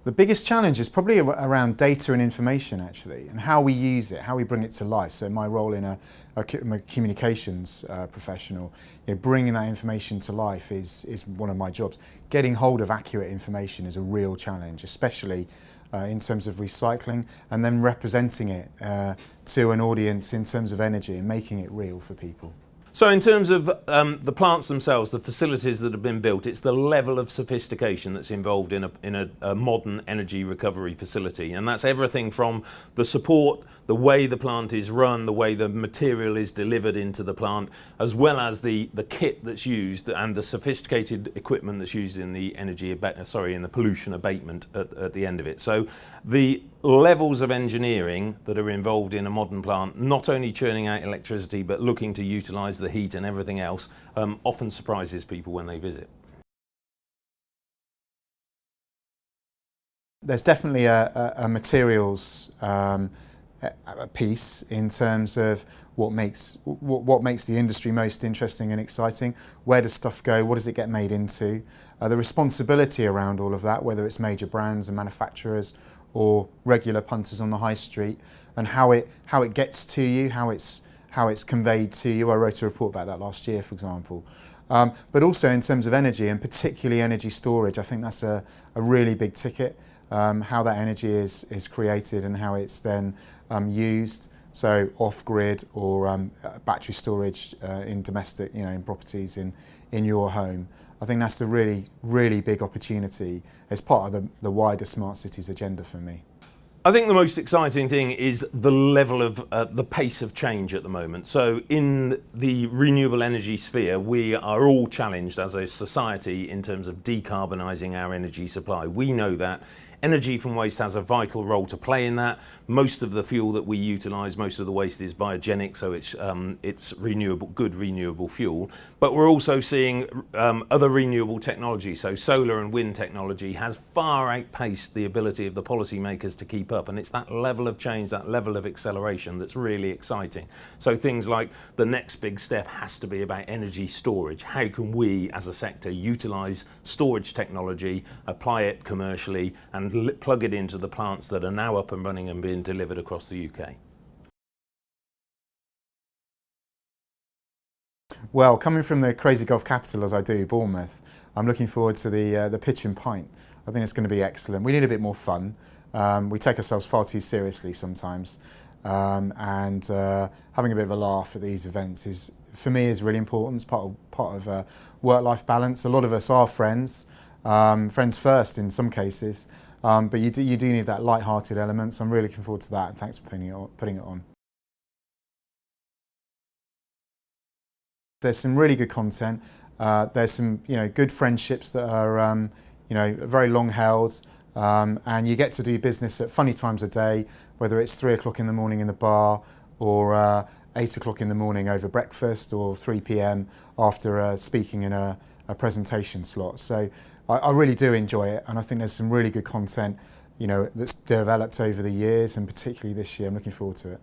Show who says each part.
Speaker 1: The biggest challenge is probably around data and information, actually, and how we use it, how we bring it to life. So my role in a communications professional, bringing that information to life is one of my jobs. Getting hold of accurate information is a real challenge, especially in terms of recycling, and then representing it to an audience in terms of energy and making it real for people.
Speaker 2: So in terms of the plants themselves, the facilities that have been built, it's the level of sophistication that's involved in a modern energy recovery facility. And that's everything from the support, the way the plant is run, the way the material is delivered into the plant, as well as the kit that's used and the sophisticated equipment that's used in the in the pollution abatement at the end of it. So the levels of engineering that are involved in a modern plant, not only churning out electricity but looking to utilise the heat and everything else, often surprises people when they visit.
Speaker 1: There's definitely a materials piece in terms of what makes the industry most interesting and exciting. Where does stuff go? What does it get made into? The responsibility around all of that, whether it's major brands and manufacturers or regular punters on the high street, and how it gets to you, how it's conveyed to you. I wrote a report about that last year, for example. But also in terms of energy, and particularly energy storage, I think that's a really big ticket. How that energy is created and how it's then used. So off-grid or battery storage in domestic, in properties in your home. I think that's a really, really big opportunity as part of the wider Smart Cities agenda for me.
Speaker 2: I think the most exciting thing is the level of the pace of change at the moment. So in the renewable energy sphere, we are all challenged as a society in terms of decarbonising our energy supply. We know that energy from waste has a vital role to play in that. Most of the fuel that we utilise, most of the waste is biogenic, so it's renewable, good renewable fuel. But we're also seeing other renewable technology. So solar and wind technology has far outpaced the ability of the policymakers to keep up, and it's that level of change, that level of acceleration that's really exciting. So things like the next big step has to be about energy storage. How can we as a sector utilise storage technology, apply it commercially, and plug it into the plants that are now up and running and being delivered across the UK?
Speaker 1: Well, coming from the crazy golf capital as I do, Bournemouth, I'm looking forward to the pitch and pint. I think it's going to be excellent. We need a bit more fun. We take ourselves far too seriously sometimes, and having a bit of a laugh at these events for me, is really important. It's part of work-life balance. A lot of us are friends, friends first in some cases. But you do need that light-hearted element, so I'm really looking forward to that, and thanks for putting it on. There's some really good content. There's some good friendships that are very long held, and you get to do business at funny times of day, whether it's 3 o'clock in the morning in the bar, or 8 o'clock in the morning over breakfast, or 3 p.m. after speaking in a presentation slot. So I really do enjoy it, and I think there's some really good content, that's developed over the years, and particularly this year. I'm looking forward to it.